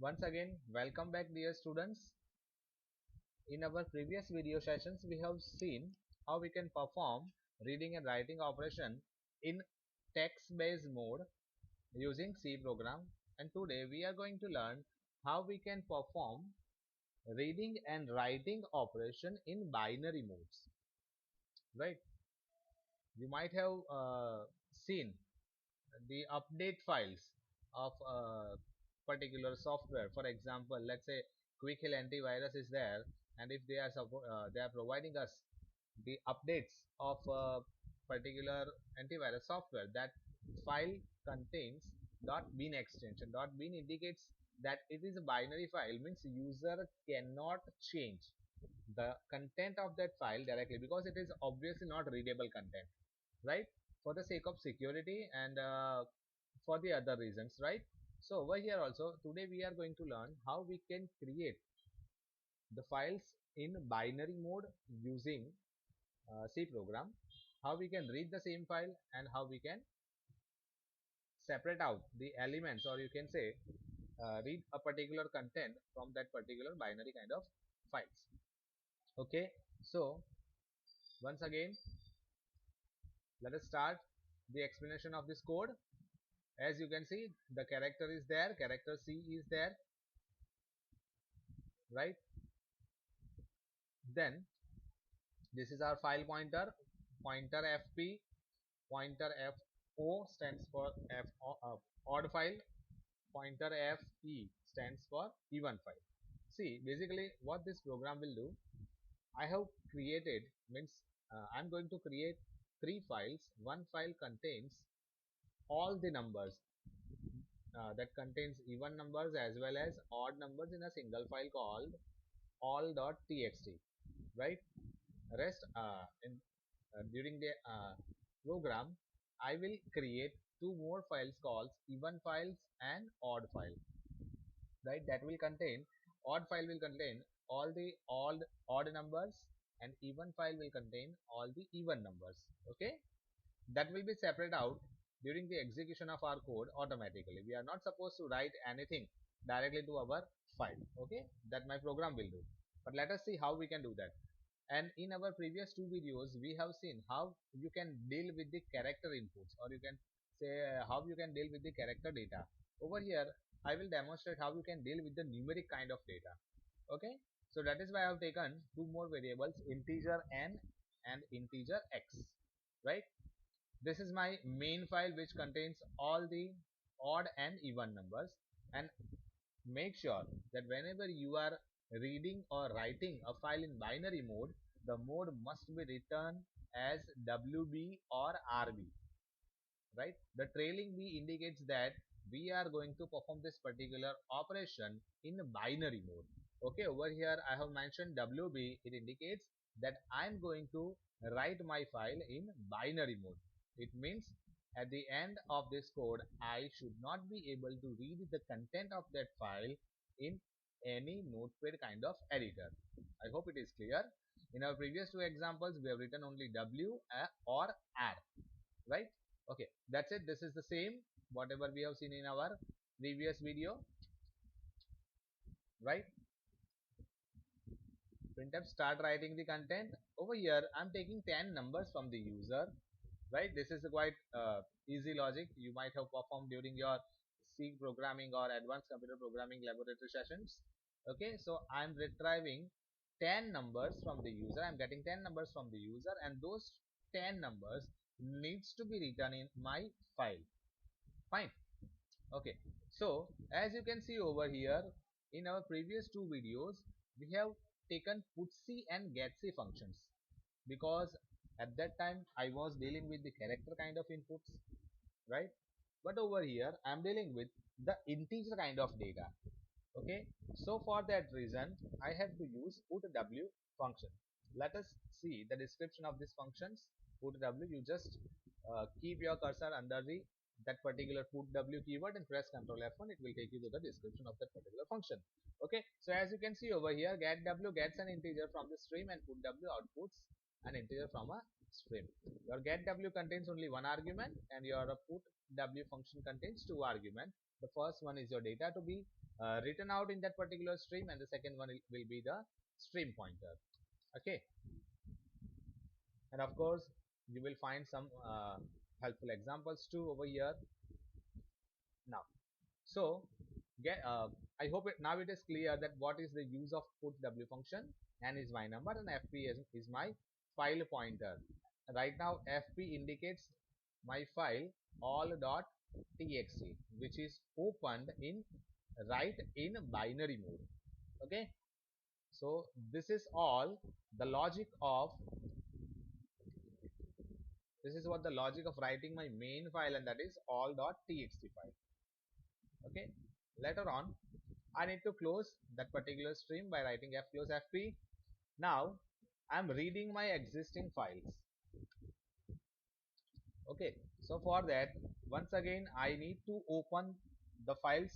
Once again, welcome back dear students. In our previous video sessions, we have seen how we can perform reading and writing operation in text-based mode using C program, and today we are going to learn how we can perform reading and writing operation in binary modes. Right? You might have seen the update files of a particular software. For example, let's say Quick Heal antivirus is there, and if they are providing us the updates of a particular antivirus software, that file contains .bin extension. .bin indicates that it is a binary file, means user cannot change the content of that file directly because it is obviously not readable content, right? For the sake of security and for the other reasons, right? So over here also today we are going to learn how we can create the files in binary mode using C program, how we can read the same file, and how we can separate out the elements, or you can say read a particular content from that particular binary kind of files. Okay, so once again, let us start the explanation of this code. As you can see, the character is there, character C is there, right? Then this is our file pointer, pointer FP, pointer FO stands for odd file, pointer FE stands for even file. See, basically what this program will do, I have created, means I'm going to create three files. One file contains all the numbers that contains even numbers as well as odd numbers in a single file called all.txt, right? Rest during the program, I will create two more files called even files and odd file, right? That will contain, odd file will contain all the odd numbers, and even file will contain all the even numbers. Okay, that will be separate out during the execution of our code automatically. We are not supposed to write anything directly to our file, okay, that my program will do. But let us see how we can do that. And in our previous two videos we have seen how you can deal with the character inputs, or you can say how you can deal with the character data. Over here I will demonstrate how you can deal with the numeric kind of data. Okay, so that is why I have taken two more variables, integer n and integer x, right? This is my main file which contains all the odd and even numbers. And make sure that whenever you are reading or writing a file in binary mode, the mode must be written as WB or RB, right? The trailing B indicates that we are going to perform this particular operation in binary mode. Okay, over here I have mentioned WB. It indicates that I am going to write my file in binary mode. It means at the end of this code I should not be able to read the content of that file in any notepad kind of editor. I hope it is clear. In our previous two examples we have written only W or R, right? Okay, that's it. This is the same whatever we have seen in our previous video, right? Printf, start writing the content. Over here I'm taking 10 numbers from the user, right? This is a quite easy logic you might have performed during your C programming or advanced computer programming laboratory sessions. Okay, so I'm retrieving 10 numbers from the user. I'm getting 10 numbers from the user, and those 10 numbers needs to be written in my file. Fine. Okay, so as you can see over here, in our previous two videos we have taken putc and getc functions, because at that time I was dealing with the character kind of inputs, right? But over here I am dealing with the integer kind of data. Okay, so for that reason I have to use putw function. Let us see the description of these functions. Putw, you just keep your cursor under the that particular putw keyword and press Ctrl F1. It will take you to the description of that particular function. Okay, so as you can see over here, getw gets an integer from the stream and putw outputs an integer from a stream. Your getW contains only one argument and your putW function contains two arguments. The first one is your data to be written out in that particular stream, and the second one will be the stream pointer. Okay, and of course you will find some helpful examples too over here now. So get I hope now it is clear that what is the use of putW function. N is my number and fp is my file pointer. Right now fp indicates my file all.txt, which is opened in binary mode. Okay, so this is all the logic of this is what the logic of writing my main file, and that is all.txt file. Okay, later on I need to close that particular stream by writing fclose fp. Now I'm reading my existing files. Okay, so for that once again I need to open the files.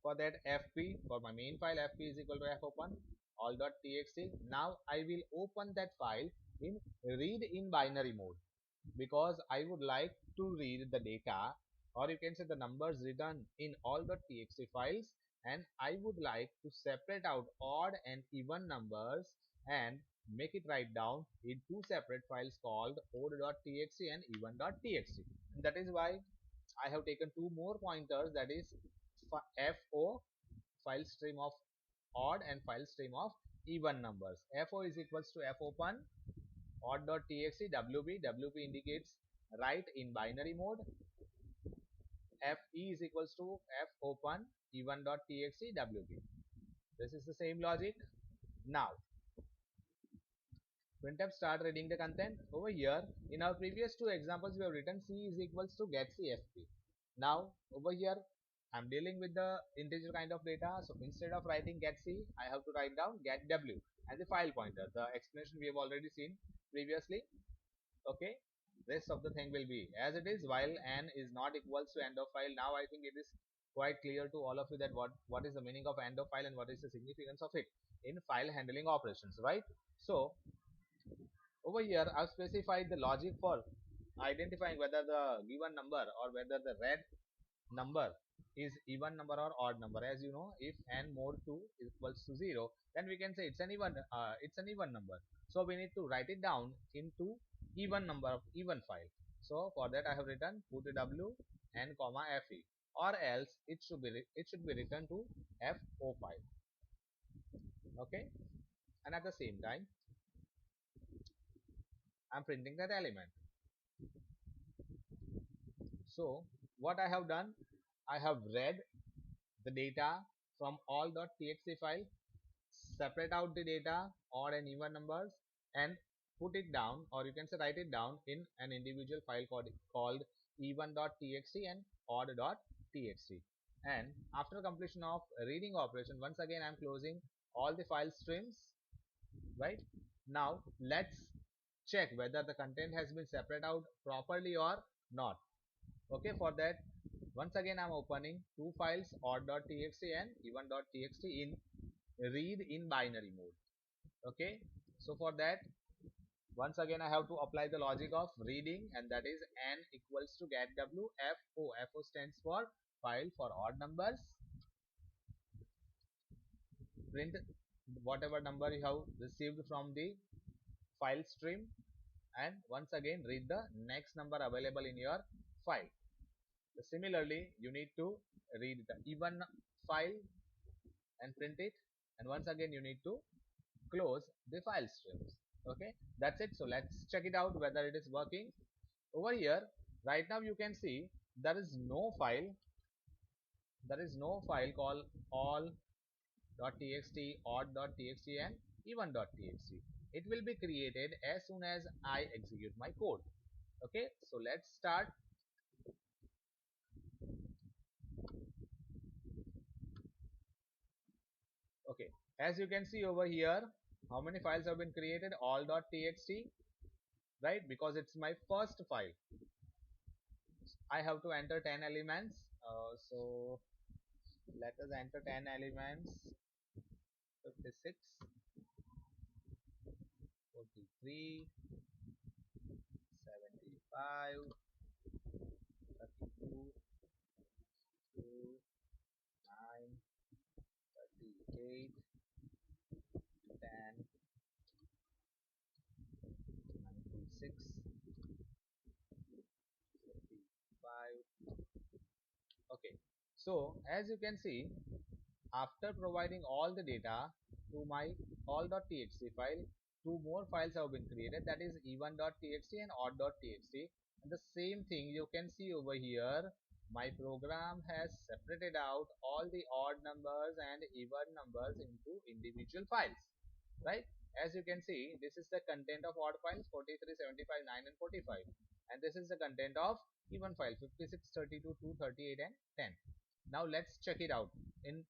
For that fp, for my main file, fp is equal to fopen all.txt. Now I will open that file in read in binary mode, because I would like to read the data, or you can say the numbers written in all.txt files, and I would like to separate out odd and even numbers and make it write down in two separate files called odd.txt and even.txt. That is why I have taken two more pointers, that is fo, file stream of odd, and file stream of even numbers. Fo is equals to fopen odd.txt wb indicates write in binary mode. fe is equals to fopen even.txt wb. This is the same logic. Now printf start reading the content. Over here in our previous two examples we have written c is equals to get c fp. Now over here I'm dealing with the integer kind of data, so instead of writing get c I have to write down get w as a file pointer. The explanation we have already seen previously. Okay, rest of the thing will be as it is while n is not equals to end of file. Now I think it is quite clear to all of you that what is the meaning of end of file and what is the significance of it in file handling operations, right? So over here I've specified the logic for identifying whether the given number or whether the read number is even number or odd number. As you know, if n mod 2 equals to 0, then we can say it's an even number. So we need to write it down into even number of even file. So for that I have written putw n comma fe, or else it should be written to fo file. Okay, and at the same time I'm printing that element. So what I have done, I have read the data from all.txt file, separate out the data odd and even numbers, and put it down, or you can say write it down in an individual file called even.txt and odd.txt. And after completion of reading operation, once again I'm closing all the file streams. Right now let's check whether the content has been separated out properly or not. Okay, for that once again I'm opening two files odd.txt and even.txt in read in binary mode. Okay, so for that once again I have to apply the logic of reading, and that is n equals to get w fo stands for file for odd numbers. Print whatever number you have received from the file stream, and once again read the next number available in your file. Similarly you need to read the even file and print it, and once again you need to close the file streams. Okay, that's it. So let's check it out whether it is working. Over here right now you can see there is no file called all.txt, odd.txt and even.txt. It will be created as soon as I execute my code. Okay, so let's start. Okay, as you can see over here, how many files have been created? All.txt, right? Because it's my first file. I have to enter 10 elements. So let us enter 10 elements. 56, 43, 5, 32, 2, 9, 38, 10, 96, 55. Okay, so as you can see, after providing all the data to my all.txt file, two more files have been created, that is even.txt and odd.txt. And the same thing you can see over here, my program has separated out all the odd numbers and even numbers into individual files, right? As you can see, this is the content of odd files 43, 75, 9 and 45, and this is the content of even file 56, 32, 2, 38 and 10. Now let's check it out in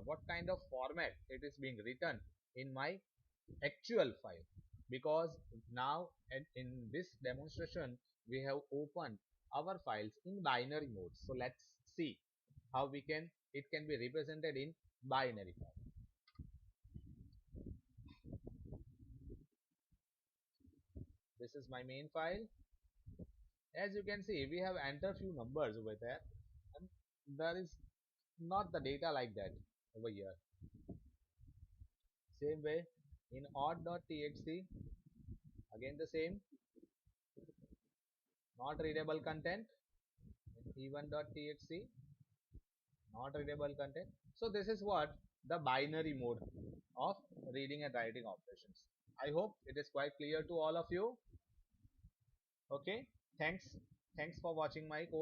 what kind of format it is being written in my actual file, because now in this demonstration we have opened our files in binary mode. So let's see how we can it can be represented in binary form. This is my main file. As you can see, we have entered few numbers over there, and there is not the data like that over here. Same way in odd.txt, again the same, not readable content. In even.txt, not readable content. So this is what the binary mode of reading and writing operations. I hope it is quite clear to all of you. Okay, thanks for watching my course.